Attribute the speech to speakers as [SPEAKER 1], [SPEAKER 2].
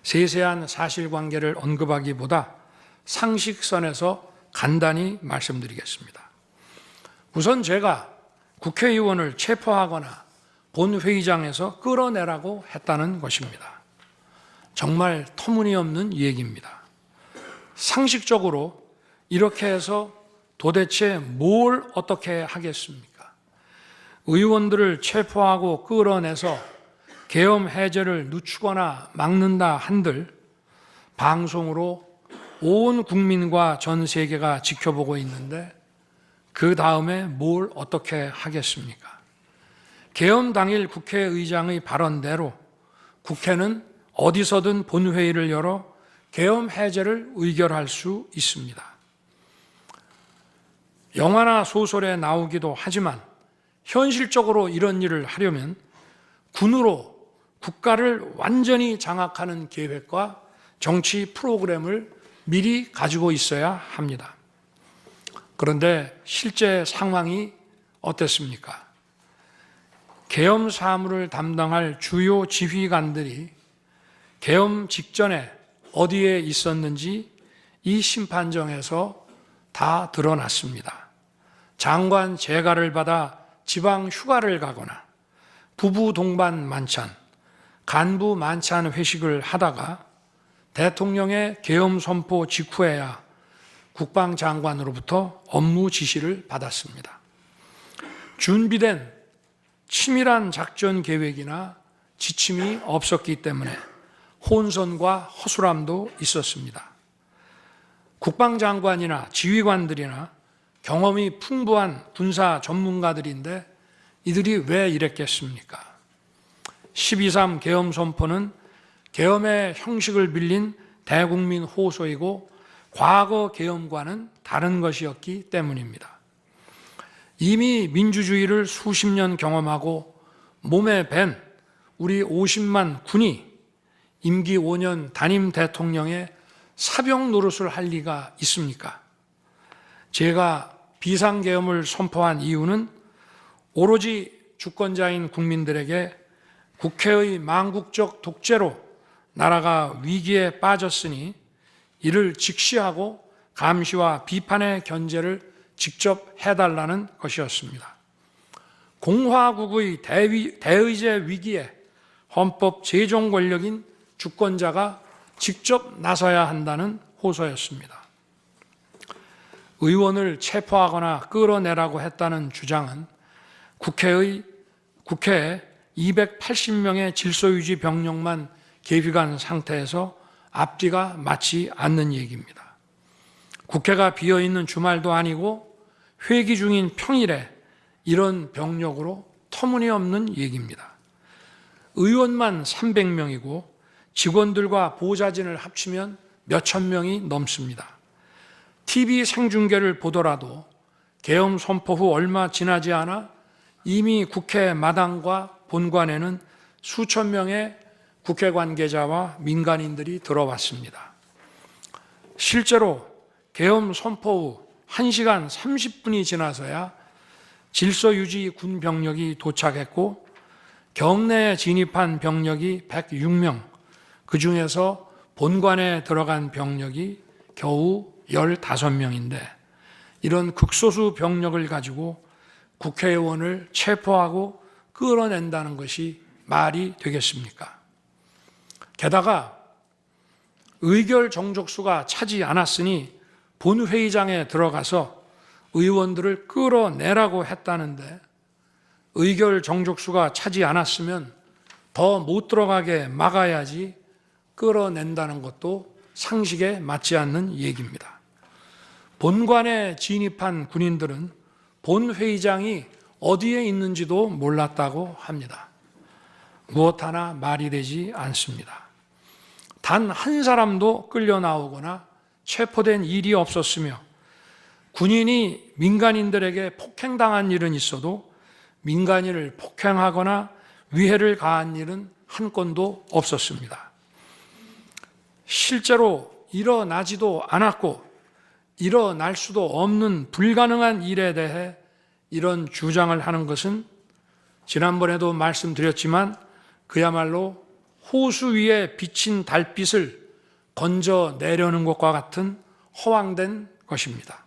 [SPEAKER 1] 세세한 사실관계를 언급하기보다 상식선에서 간단히 말씀드리겠습니다. 우선 제가 국회의원을 체포하거나 본회의장에서 끌어내라고 했다는 것입니다. 정말 터무니없는 얘기입니다. 상식적으로 이렇게 해서 도대체 뭘 어떻게 하겠습니까? 의원들을 체포하고 끌어내서 계엄 해제를 늦추거나 막는다 한들 방송으로 온 국민과 전 세계가 지켜보고 있는데 그 다음에 뭘 어떻게 하겠습니까? 계엄 당일 국회의장의 발언대로 국회는 어디서든 본회의를 열어 계엄 해제를 의결할 수 있습니다. 영화나 소설에 나오기도 하지만 현실적으로 이런 일을 하려면 군으로 국가를 완전히 장악하는 계획과 정치 프로그램을 미리 가지고 있어야 합니다. 그런데 실제 상황이 어땠습니까? 계엄 사무를 담당할 주요 지휘관들이 계엄 직전에 어디에 있었는지 이 심판정에서 다 드러났습니다. 장관 재가를 받아 지방 휴가를 가거나 부부 동반 만찬, 간부 만찬 회식을 하다가 대통령의 계엄 선포 직후에야 국방장관으로부터 업무 지시를 받았습니다. 준비된 치밀한 작전 계획이나 지침이 없었기 때문에 혼선과 허술함도 있었습니다. 국방장관이나 지휘관들이나 경험이 풍부한 군사 전문가들인데 이들이 왜 이랬겠습니까? 12.3 계엄 선포는 계엄의 형식을 빌린 대국민 호소이고 과거 계엄과는 다른 것이었기 때문입니다. 이미 민주주의를 수십 년 경험하고 몸에 밴 우리 50만 군이 임기 5년 단임 대통령의 사병 노릇을 할 리가 있습니까? 제가 비상계엄을 선포한 이유는 오로지 주권자인 국민들에게 국회의 망국적 독재로 나라가 위기에 빠졌으니 이를 직시하고 감시와 비판의 견제를 직접 해달라는 것이었습니다. 공화국의 대의제 위기에 헌법 제정 권력인 주권자가 직접 나서야 한다는 호소였습니다. 의원을 체포하거나 끌어내라고 했다는 주장은 국회에 280명의 질서유지 병력만 계비간 상태에서 앞뒤가 맞지 않는 얘기입니다. 국회가 비어있는 주말도 아니고 회기 중인 평일에 이런 병력으로 터무니없는 얘기입니다. 의원만 300명이고 직원들과 보좌진을 합치면 몇천 명이 넘습니다. TV 생중계를 보더라도 계엄 선포 후 얼마 지나지 않아 이미 국회 마당과 본관에는 수천 명의 국회 관계자와 민간인들이 들어왔습니다. 실제로 계엄 선포 후 1시간 30분이 지나서야 질서유지 군 병력이 도착했고 경내에 진입한 병력이 106명, 그 중에서 본관에 들어간 병력이 겨우 15명인데 이런 극소수 병력을 가지고 국회의원을 체포하고 끌어낸다는 것이 말이 되겠습니까? 게다가 의결 정족수가 차지 않았으니 본회의장에 들어가서 의원들을 끌어내라고 했다는데 의결 정족수가 차지 않았으면 더 못 들어가게 막아야지 끌어낸다는 것도 상식에 맞지 않는 얘기입니다. 본관에 진입한 군인들은 본회의장이 어디에 있는지도 몰랐다고 합니다. 무엇 하나 말이 되지 않습니다. 단 한 사람도 끌려 나오거나 체포된 일이 없었으며 군인이 민간인들에게 폭행당한 일은 있어도 민간인을 폭행하거나 위해를 가한 일은 한 건도 없었습니다. 실제로 일어나지도 않았고 일어날 수도 없는 불가능한 일에 대해 이런 주장을 하는 것은 지난번에도 말씀드렸지만 그야말로 호수 위에 비친 달빛을 건져 내려는 것과 같은 허황된 것입니다.